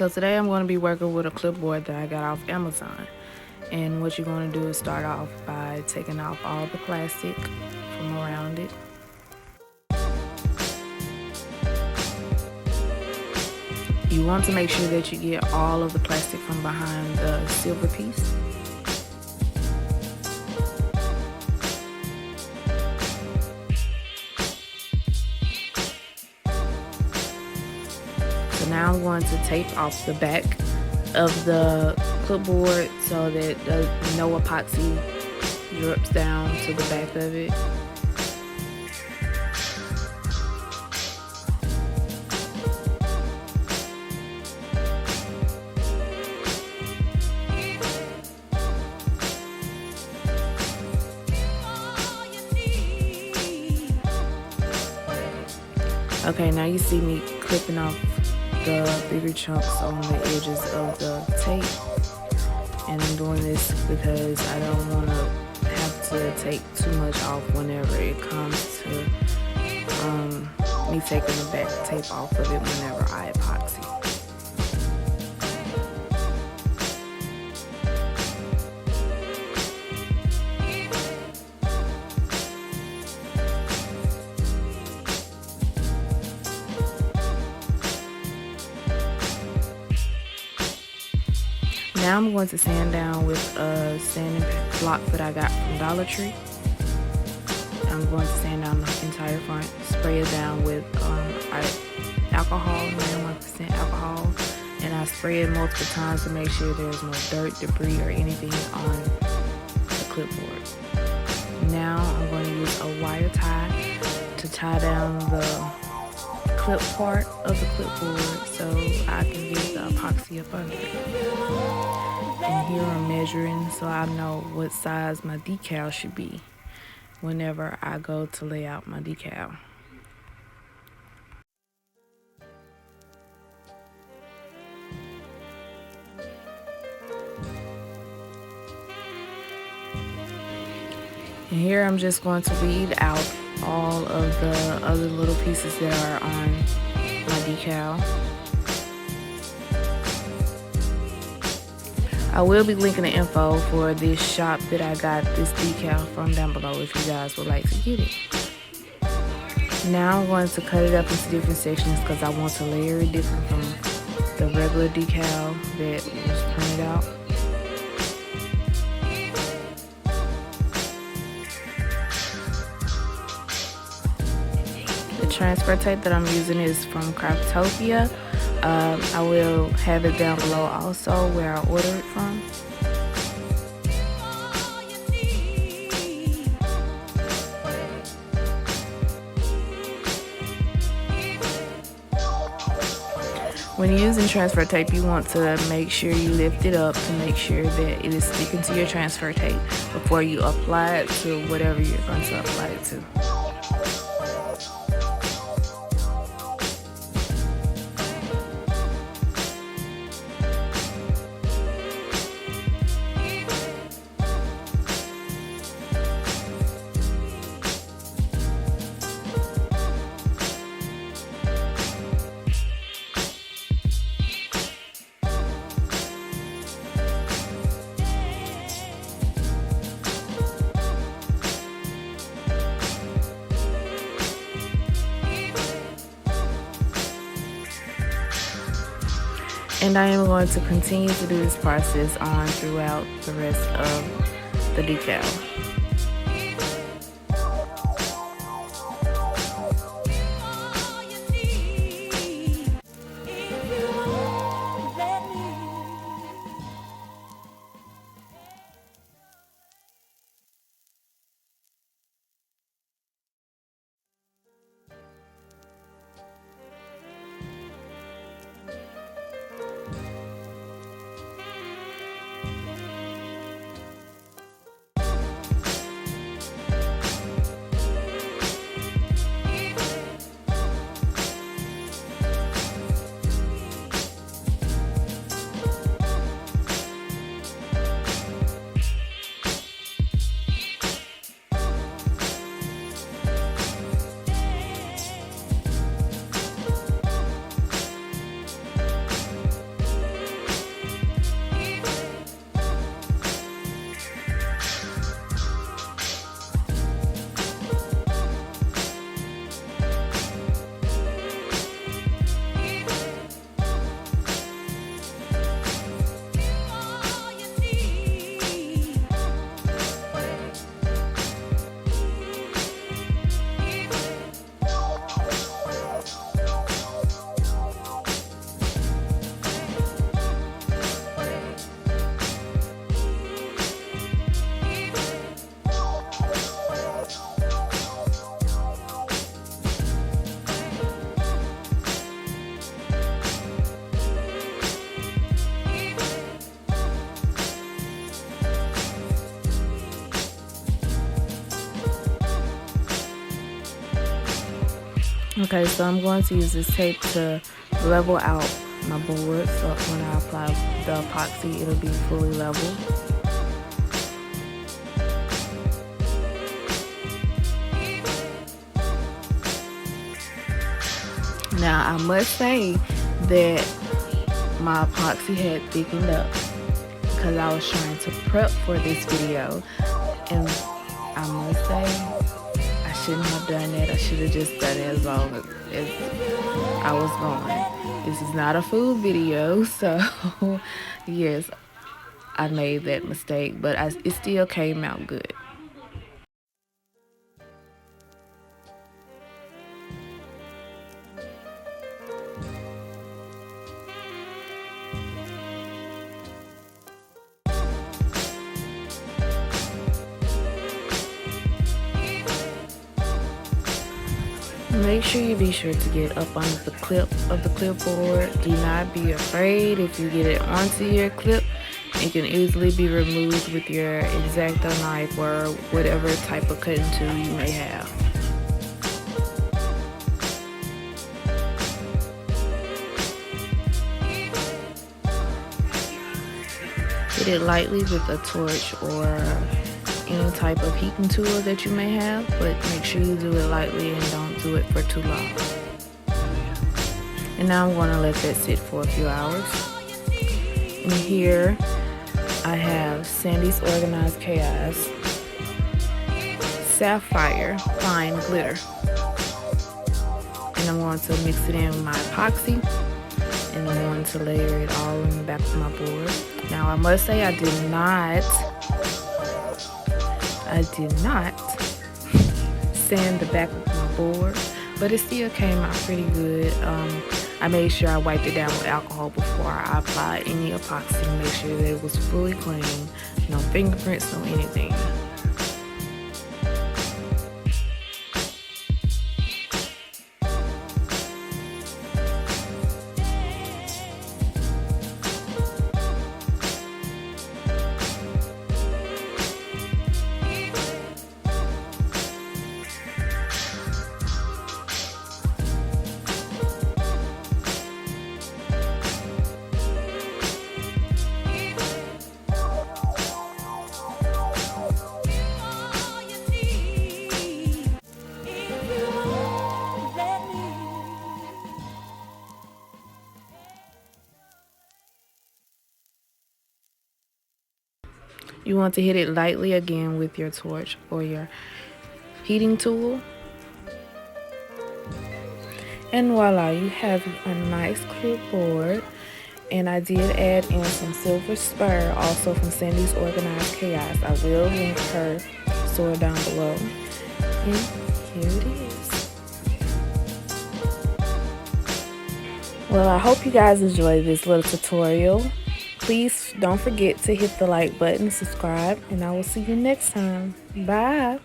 So today I'm going to be working with a clipboard that I got off Amazon. And what you're going to do is start off by taking off all the plastic from around it. You want to make sure that you get all of the plastic from behind the silver piece. So now I'm going to tape off the back of the clipboard so that no epoxy drips down to the back of it. Okay, now you see me clipping off the bigger chunks on the edges of the tape, and I'm doing this because I don't want to have to take too much off whenever it comes to me taking the back tape off of it whenever I epoxy. Now I'm going to sand down with a sanding block that I got from Dollar Tree. I'm going to sand down the entire front, spray it down with alcohol, 91% alcohol, and I spray it multiple times to make sure there's no dirt, debris, or anything on the clipboard. Now I'm going to use a wire tie to tie down the clip part of the clipboard so I can get the epoxy up under it. And here I'm measuring so I know what size my decal should be whenever I go to lay out my decal. And here I'm just going to weed out all of the other little pieces that are on my decal. I will be linking the info for this shop that I got this decal from down below if you guys would like to get it. Now I'm going to cut it up into different sections because I want to layer it different from the regular decal that was printed out. The transfer tape that I'm using is from Craftopia. I will have it down below also where I ordered it from. When you're using transfer tape, you want to make sure you lift it up to make sure that it is sticking to your transfer tape before you apply it to whatever you're going to apply it to. And I am going to continue to do this process on throughout the rest of the decal. Okay, so I'm going to use this tape to level out my board, so when I apply the epoxy, it'll be fully level. Now, I must say that my epoxy had thickened up because I was trying to prep for this video, and I must say I shouldn't have done that. I should have just done it as long as I was going. This is not a food video, so yes, I made that mistake, but it still came out good. Make sure you be sure to get up on the clip of the clipboard. Do not be afraid if you get it onto your clip. It can easily be removed with your X-Acto knife or whatever type of cutting tool you may have. Hit it lightly with a torch or any type of heating tool that you may have, but make sure you do it lightly and don't do it for too long. And now I'm going to let that sit for a few hours. And here I have Sandy's Organized Chaos Sapphire Fine Glitter. And I'm going to mix it in with my epoxy, and I'm going to layer it all in the back of my board. Now I must say I did not sand the back of my board, but it still came out pretty good. I made sure I wiped it down with alcohol before I applied any epoxy to make sure that it was fully clean, no fingerprints, no anything. You want to hit it lightly again with your torch or your heating tool. And voila, you have a nice clipboard. And I did add in some silver spur, also from Sandy's Organized Chaos. I will link her store down below. And here it is. Well, I hope you guys enjoyed this little tutorial. Please don't forget to hit the like button, subscribe, and I will see you next time. Bye.